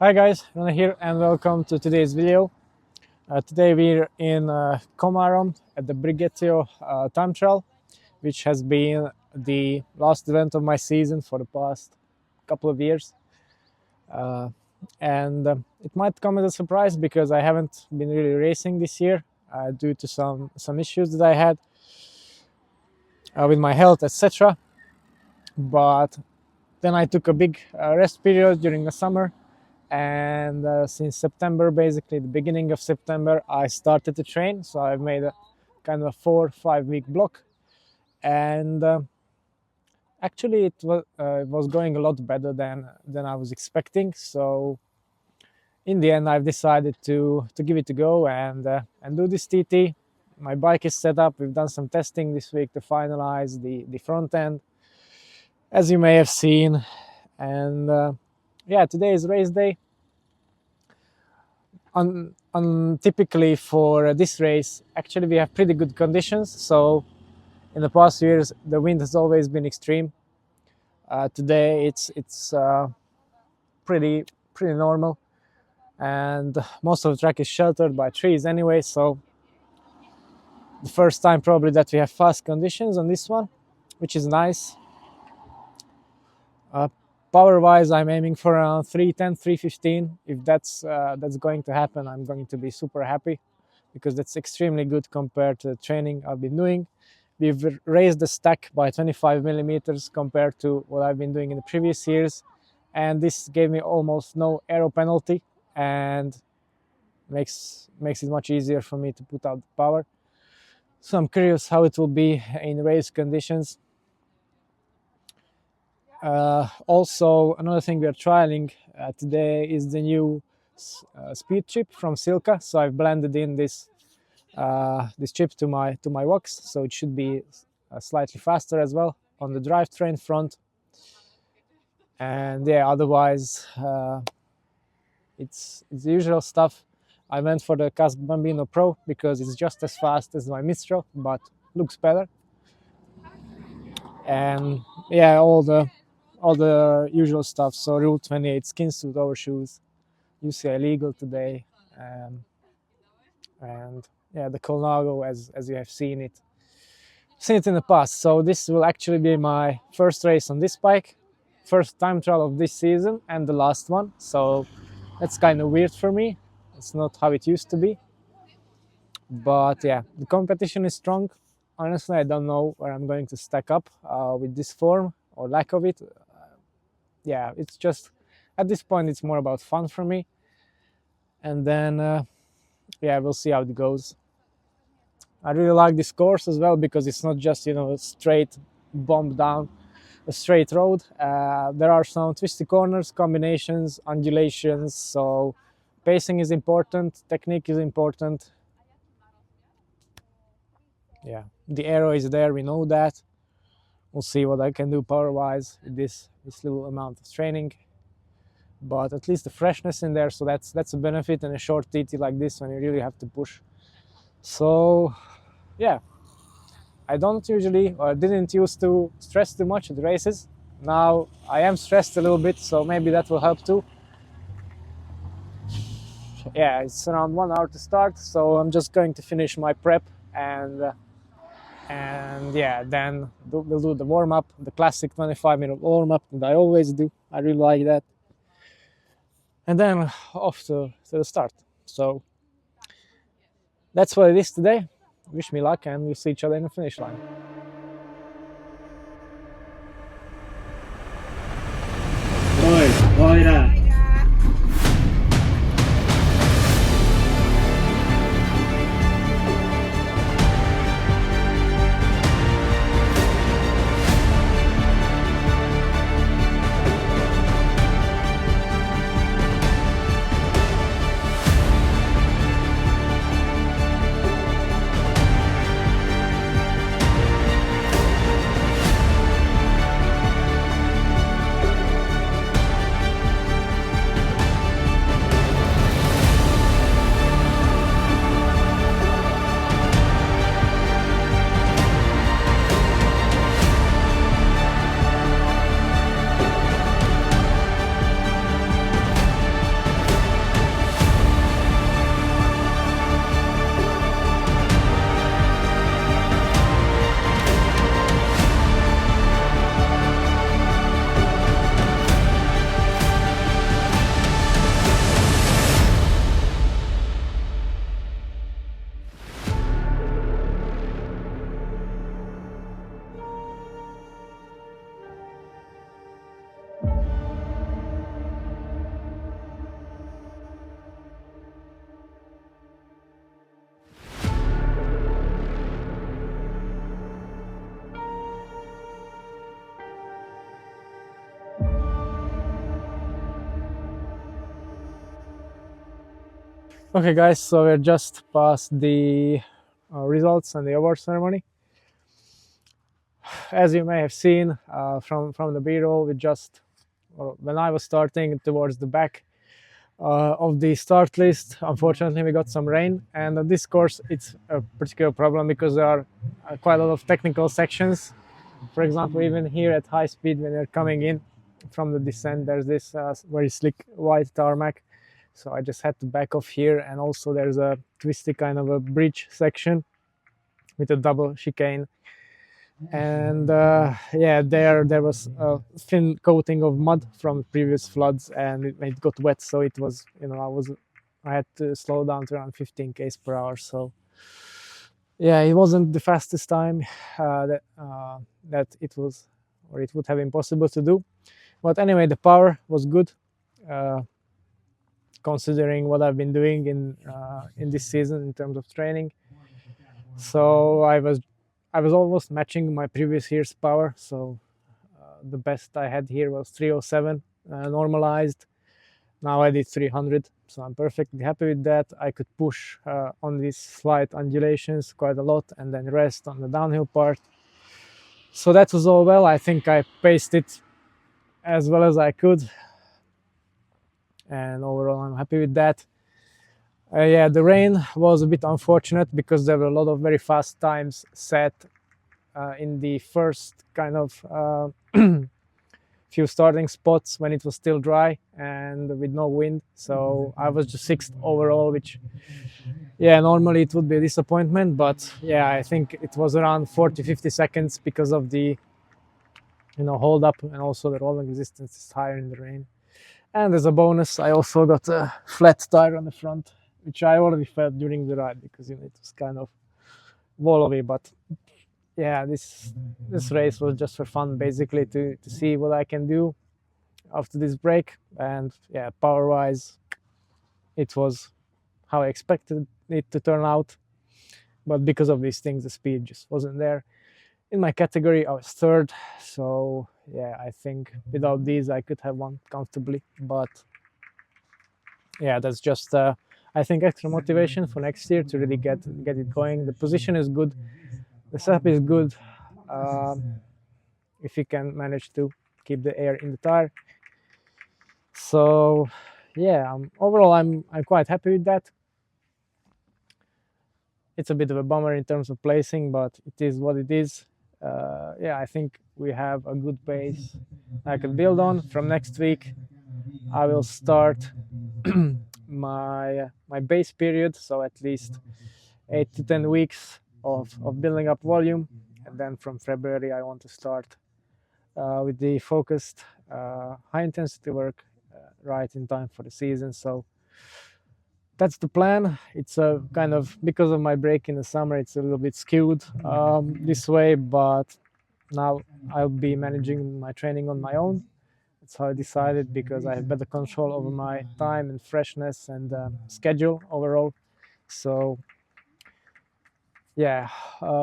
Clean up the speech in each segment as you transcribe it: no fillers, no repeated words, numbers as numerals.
Hi guys, Rana here and welcome to today's video. Today we're in Komarom at the Brigetio time trial, which has been the last event of my season for the past couple of years. And it might come as a surprise because I haven't been really racing this year due to some issues that I had with my health, etc. But then I took a big rest period during the summer, and since September, basically the beginning of September, I started to train. So I've made a kind of a 4-5 week block, and actually it was going a lot better than I was expecting. So in the end, I've decided to give it a go and do this TT. My bike is set up. We've done some testing this week to finalize the front end, as you may have seen. And yeah, today is race day. Typically for this race, actually we have pretty good conditions. So in the past years, the wind has always been extreme. Today it's pretty normal, and most of the track is sheltered by trees anyway. So the first time probably that we have fast conditions on this one, which is nice. Power wise, I'm aiming for around 310, 315. If that's going to happen, I'm going to be super happy, because that's extremely good compared to the training I've been doing. We've raised the stack by 25 millimeters compared to what I've been doing in the previous years, and this gave me almost no aero penalty and makes it much easier for me to put out the power. So I'm curious how it will be in race conditions. Also, another thing we are trialing today is the new speed chip from Silka. So I've blended in this chip to my wax, so it should be slightly faster as well on the drivetrain front. And yeah, otherwise it's the usual stuff. I went for the Casco Bambino Pro because it's just as fast as my Mistral, but looks better. And yeah, all the usual stuff. So Rule 28 skin suit overshoes, UCI legal today, and yeah, the Colnago as you have seen it in the past. So this will actually be my first race on this bike, first time trial of this season, and the last one. So that's kind of weird for me. It's not how it used to be. But yeah, the competition is strong. Honestly, I don't know where I'm going to stack up with this form or lack of it. Yeah, it's just, at this point, it's more about fun for me. And then, yeah, we'll see how it goes. I really like this course as well because it's not just, a straight bump down a straight road. There are some twisty corners, combinations, undulations. So pacing is important, technique is important. Yeah, the aero is there, we know that. We'll see what I can do power-wise with this little amount of training. But at least the freshness in there, so that's a benefit in a short TT like this when you really have to push. So yeah, I don't usually, or didn't used to stress too much at the races. Now I am stressed a little bit, so maybe that will help too. Yeah, it's around 1 hour to start, so I'm just going to finish my prep and yeah, then we'll do the warm-up, the classic 25-minute warm-up that I always do. I really like that. And then off to the start. So that's what it is today. Wish me luck, and we'll see each other in the finish line. Oi, ra. Okay, guys, so we're just past the results and the award ceremony. As you may have seen from the B-roll, we just when I was starting towards the back of the start list, unfortunately we got some rain, and on this course it's a particular problem because there are quite a lot of technical sections. For example, even here at high speed when you're coming in from the descent, there's this very slick white tarmac, so I just had to back off here. And also there's a twisty kind of a bridge section with a double chicane, and yeah, there was a thin coating of mud from previous floods, and it got wet, so it was, I had to slow down to around 15 k's per hour. So yeah, it wasn't the fastest time that it was, or it would have been possible to do. But anyway, the power was good, uh, considering what I've been doing in this season in terms of training. So I was almost matching my previous year's power. So the best I had here was 307 normalized. Now I did 300, so I'm perfectly happy with that. I could push on these slight undulations quite a lot and then rest on the downhill part. So that was all well. I think I paced it as well as I could, and overall I'm happy with that. Yeah, the rain was a bit unfortunate because there were a lot of very fast times set in the first kind of few starting spots when it was still dry and with no wind. So I was just sixth overall, which, yeah, normally it would be a disappointment, but yeah, I think it was around 40-50 seconds because of the hold up, and also the rolling resistance is higher in the rain. And as a bonus, I also got a flat tire on the front, which I already felt during the ride because it was kind of wallowy. But yeah, this race was just for fun, basically, to see what I can do after this break. And yeah, power wise, it was how I expected it to turn out. But because of these things, the speed just wasn't there. In my category, I was third. So yeah, I think without these, I could have won comfortably. But yeah, that's just I think extra motivation for next year to really get it going. The position is good, the setup is good. If you can manage to keep the air in the tire. So yeah, overall I'm quite happy with that. It's a bit of a bummer in terms of placing, but it is what it is. Yeah, I think we have a good base I could build on. From next week, I will start my base period, so at least 8 to 10 weeks of building up volume, and then from February I want to start with the focused high intensity work right in time for the season. So that's the plan. It's a kind of, because of my break in the summer, it's a little bit skewed this way, but now I'll be managing my training on my own. That's how I decided, because I have better control over my time and freshness and schedule overall. So yeah,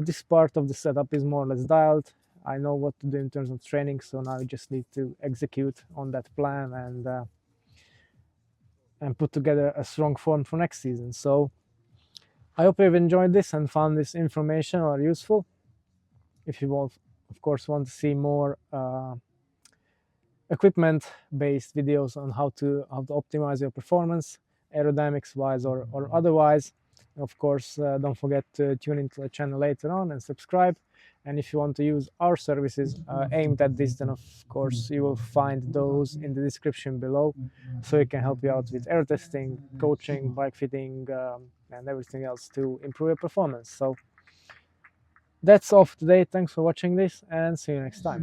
this part of the setup is more or less dialed. I know what to do in terms of training, so now I just need to execute on that plan and put together a strong form for next season. So I hope you've enjoyed this and found this information or useful. If you want, of course, want to see more equipment-based videos on how to optimize your performance, aerodynamics wise or otherwise, of course, don't forget to tune into the channel later on and subscribe. And if you want to use our services aimed at this, then of course you will find those in the description below, so it can help you out with air testing, coaching, bike fitting, and everything else to improve your performance. So that's all for today. Thanks for watching this, and see you next time.